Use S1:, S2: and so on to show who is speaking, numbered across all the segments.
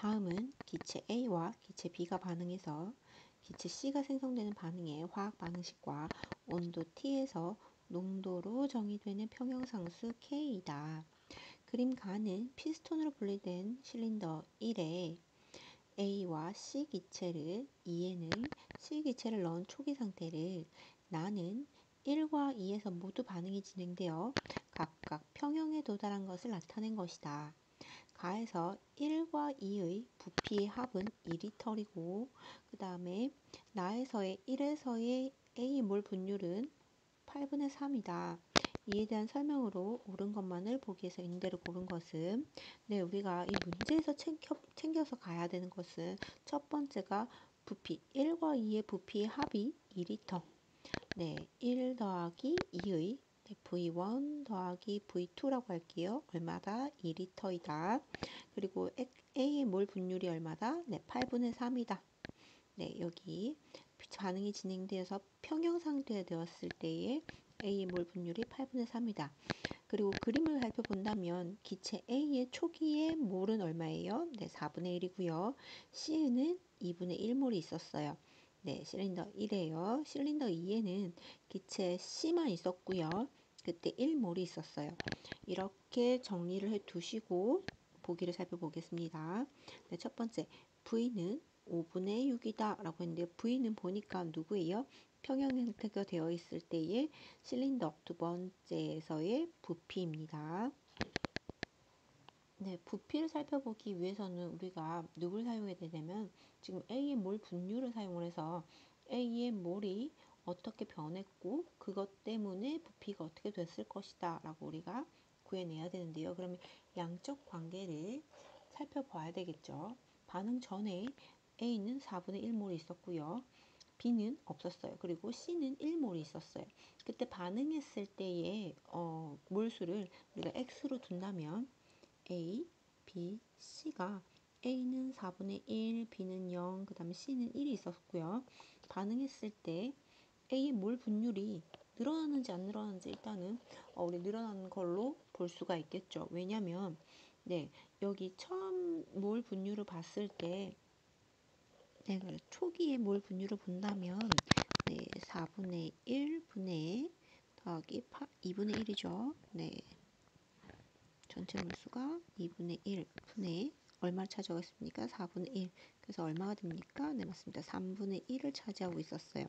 S1: 다음은 기체 A와 기체 B가 반응해서 기체 C가 생성되는 반응의 화학 반응식과 온도 T에서 농도로 정의되는 평형상수 K이다. 그림 가는 피스톤으로 분리된 실린더 1에 A와 C 기체를 2에는 C 기체를 넣은 초기 상태를 나는 1과 2에서 모두 반응이 진행되어 각각 평형에 도달한 것을 나타낸 것이다. 가에서 1과 2의 부피의 합은 2리터이고 그 다음에 나에서의 1에서의 A 몰 분율은 8분의 3이다. 이에 대한 설명으로 옳은 것만을 보기 위해서 인대로 고른 것은 우리가 이 문제에서 챙겨서 가야 되는 것은 첫 번째가 부피 1과 2의 부피의 합이 2리터 1 더하기 2의 V1 더하기 V2라고 할게요. 얼마다? 2리터이다. 그리고 A의 몰 분율이 얼마다? 8분의 3이다. 여기 반응이 진행되어서 평형 상태가 되었을 때에 A의 몰 분율이 8분의 3이다. 그리고 그림을 살펴본다면 기체 A의 초기의 몰은 얼마예요? 4분의 1이고요. C는 2분의 1몰이 있었어요. 실린더 1에요. 실린더 2에는 기체 C만 있었고요. 그때 1몰이 있었어요. 이렇게 정리를 해 두시고 보기를 살펴보겠습니다. 첫 번째, V는 5분의 6이다 라고 했는데 V는 보니까 누구예요? 평형 형태가 되어 있을 때의 실린더 두 번째에서의 부피입니다. 부피를 살펴보기 위해서는 우리가 누굴 사용해야 되냐면 지금 A의 몰 분율을 사용을 해서 A의 몰이 어떻게 변했고 그것 때문에 부피가 어떻게 됐을 것이다 라고 우리가 구해내야 되는데요. 그러면 양적 관계를 살펴봐야 되겠죠. 반응 전에 A는 4분의 1몰이 있었고요. B는 없었어요. 그리고 C는 1몰이 있었어요. 그때 반응했을 때의 몰수를 우리가 X로 둔다면 A, B, C가 A는 4분의 1, B는 0, 그 다음에 C는 1이 있었고요. 반응했을 때 A의 몰 분율이 늘어나는지 안 늘어나는지 일단은 우리 늘어나는 걸로 볼 수가 있겠죠. 왜냐면 여기 처음 몰 분율을 봤을 때 초기의 몰 분율을 본다면 4분의 1분의 더하기 2분의 1이죠. 전체 몰수가 2분의 1분의 얼마를 차지하고 있습니까? 4분의 1. 그래서 얼마가 됩니까? 맞습니다. 3분의 1을 차지하고 있었어요.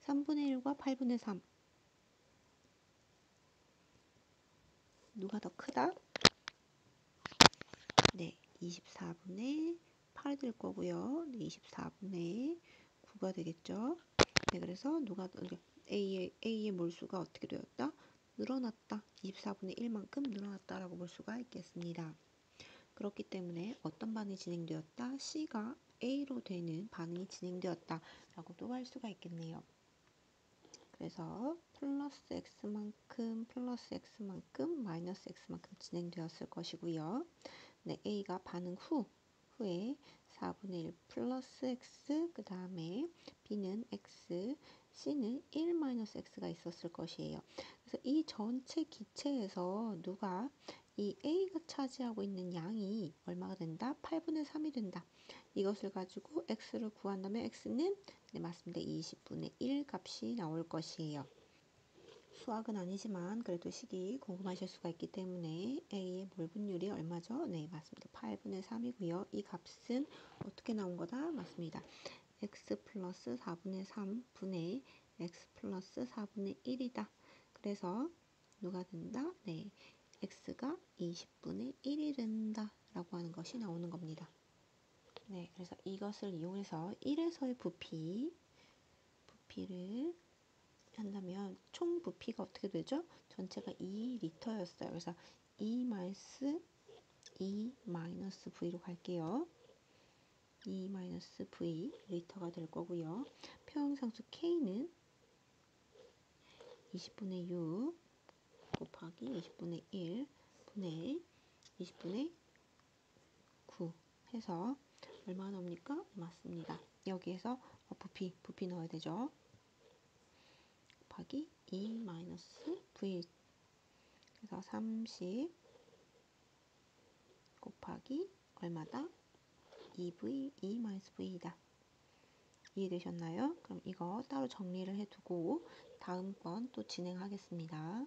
S1: 3분의 1과 8분의 3. 누가 더 크다? 24분의 8이 될 거고요. 24분의 9가 되겠죠. 그래서 A의 몰수가 어떻게 되었다? 늘어났다. 24분의 1만큼 늘어났다라고 볼 수가 있겠습니다. 그렇기 때문에 어떤 반응이 진행되었다? C가 A로 되는 반응이 진행되었다라고도 할 수가 있겠네요. 그래서 플러스 X만큼 마이너스 X만큼 진행되었을 것이고요. A가 반응 후에 4분의 1 플러스 X, 그 다음에 B는 X, C는 1 마이너스 X가 있었을 것이에요. 그래서 이 전체 기체에서 누가 이 A가 차지하고 있는 양이 얼마가 된다? 8분의 3이 된다. 이것을 가지고 X를 구한다면 X는 맞습니다. 20분의 1 값이 나올 것이에요. 수학은 아니지만 그래도 식이 궁금하실 수가 있기 때문에 A의 몰 분율이 얼마죠? 맞습니다. 8분의 3이고요. 이 값은 어떻게 나온 거다? 맞습니다. X 플러스 4분의 3분의 X 플러스 4분의 1이다. 그래서 누가 된다? X가 20분의 1이 된다 라고 하는 것이 나오는 겁니다. 그래서 이것을 이용해서 1에서의 부피를 한다면 총 부피가 어떻게 되죠? 전체가 2리터였어요. 그래서 2 마이너스 V로 갈게요. 2 마이너스 V 리터가 될 거고요. 평형상수 K는 20분의 6 곱하기 20분의 1 분의 20분의 9 해서 얼마 나옵니까? 맞습니다. 여기에서 부피 넣어야 되죠. 곱하기 2 마이너스 V 그래서 30 곱하기 얼마다? 2V, 2-V이다. 이해되셨나요? 그럼 이거 따로 정리를 해두고 다음 건 또 진행하겠습니다.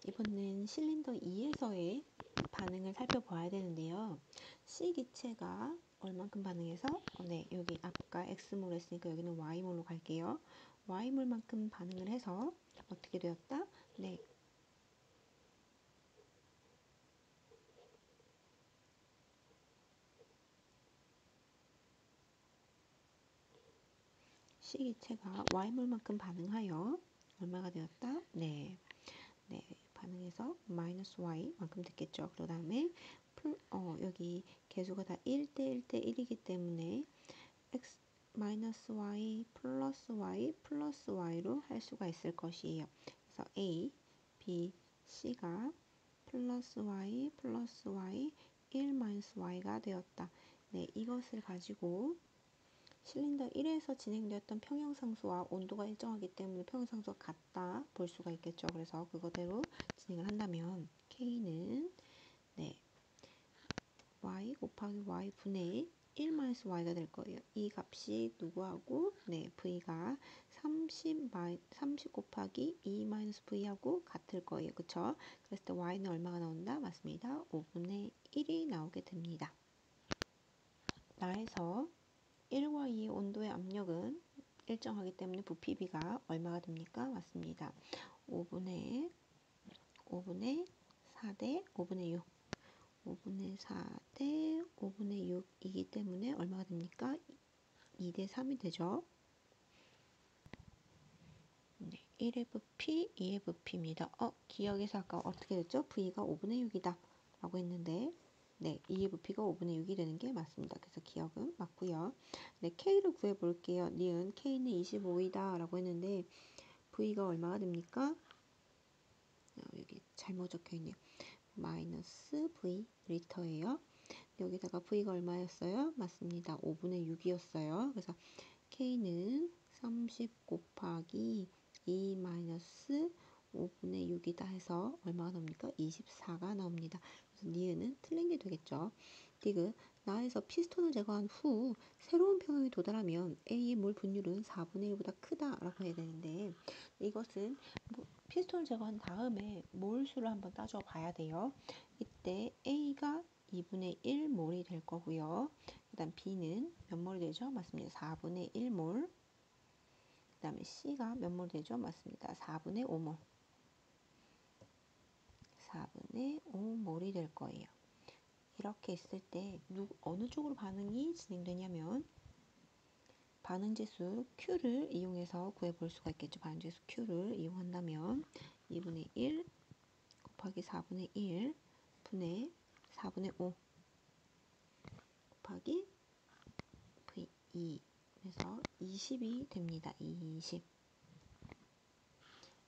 S1: 이번엔 실린더 2에서의 반응을 살펴봐야 되는데요. C 기체가 얼만큼 반응해서 여기 아까 X몰 했으니까 여기는 Y몰로 갈게요. Y몰만큼 반응을 해서 어떻게 되었다? C 기체가 Y몰만큼 반응하여 얼마가 되었다? 반응해서 마이너스 Y만큼 됐겠죠. 그 다음에 여기 개수가 다 1대 1대 1이기 때문에 X 마이너스 Y 플러스 Y 플러스 Y로 할 수가 있을 것이에요. 그래서 A, B, C가 플러스 Y 플러스 Y 1 마이너스 Y가 되었다. 이것을 가지고 실린더 1에서 진행되었던 평형상수와 온도가 일정하기 때문에 평형상수가 같다 볼 수가 있겠죠. 그래서 그거대로 진행을 한다면 K는 Y 곱하기 Y 분의 1-Y가 될 거예요. 이 값이 누구하고? V가 30 곱하기 2-V하고 같을 거예요. 그쵸? 그랬을 때 Y는 얼마가 나온다? 맞습니다. 5분의 1이 나오게 됩니다. 나에서 1과 2의 온도의 압력은 일정하기 때문에 부피비가 얼마가 됩니까? 맞습니다. 5분의 4대 5분의 6 5분의 4대 5분의 6이기 때문에 얼마가 됩니까? 2대 3이 되죠. 1의 부피, 2의 부피입니다. 기억에서 아까 어떻게 됐죠? V가 5분의 6이다 라고 했는데 2의 부피가 5분의 6이 되는 게 맞습니다. 그래서 기억은 맞고요. K를 구해볼게요. 니은 K는 25이다 라고 했는데 V가 얼마가 됩니까? 여기 잘못 적혀있네요. 마이너스 V 리터예요. 여기다가 V가 얼마였어요? 맞습니다. 5분의 6이었어요. 그래서 K는 30 곱하기 2 마이너스 5분의 6이다 해서 얼마가 나옵니까? 24가 나옵니다. 그래서 니은은 틀린 게 되겠죠. 디귿 나에서 피스톤을 제거한 후 새로운 평형에 도달하면 A의 몰 분율은 4분의 1보다 크다라고 해야 되는데 이것은 피스톤을 제거한 다음에 몰수를 한번 따져봐야 돼요. 이때 A가 2분의 1몰이 될 거고요. 그 다음 B는 몇 몰이 되죠? 맞습니다. 4분의 1몰. 그 다음에 C가 몇 몰 되죠? 맞습니다. 4분의 5몰. 4분의 5몰이 될 거예요. 이렇게 있을 때 어느 쪽으로 반응이 진행되냐면 반응지수 Q를 이용해서 구해볼 수가 있겠죠. 반응지수 Q를 이용한다면 2분의 1 곱하기 4분의 1 분의 4분의 5 곱하기 V2 그래서 20이 됩니다. 20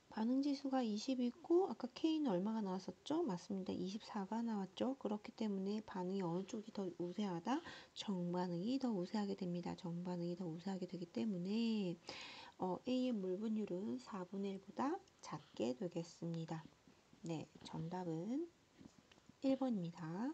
S1: 반응지수가 20이고 아까 K는 얼마가 나왔었죠? 맞습니다. 24가 나왔죠. 그렇기 때문에 반응이 어느 쪽이 더 우세하다? 정반응이 더 우세하게 됩니다. 정반응이 더 우세하게 되기 때문에 A의 몰분율은 4분의 1보다 작게 되겠습니다. 정답은 1번입니다.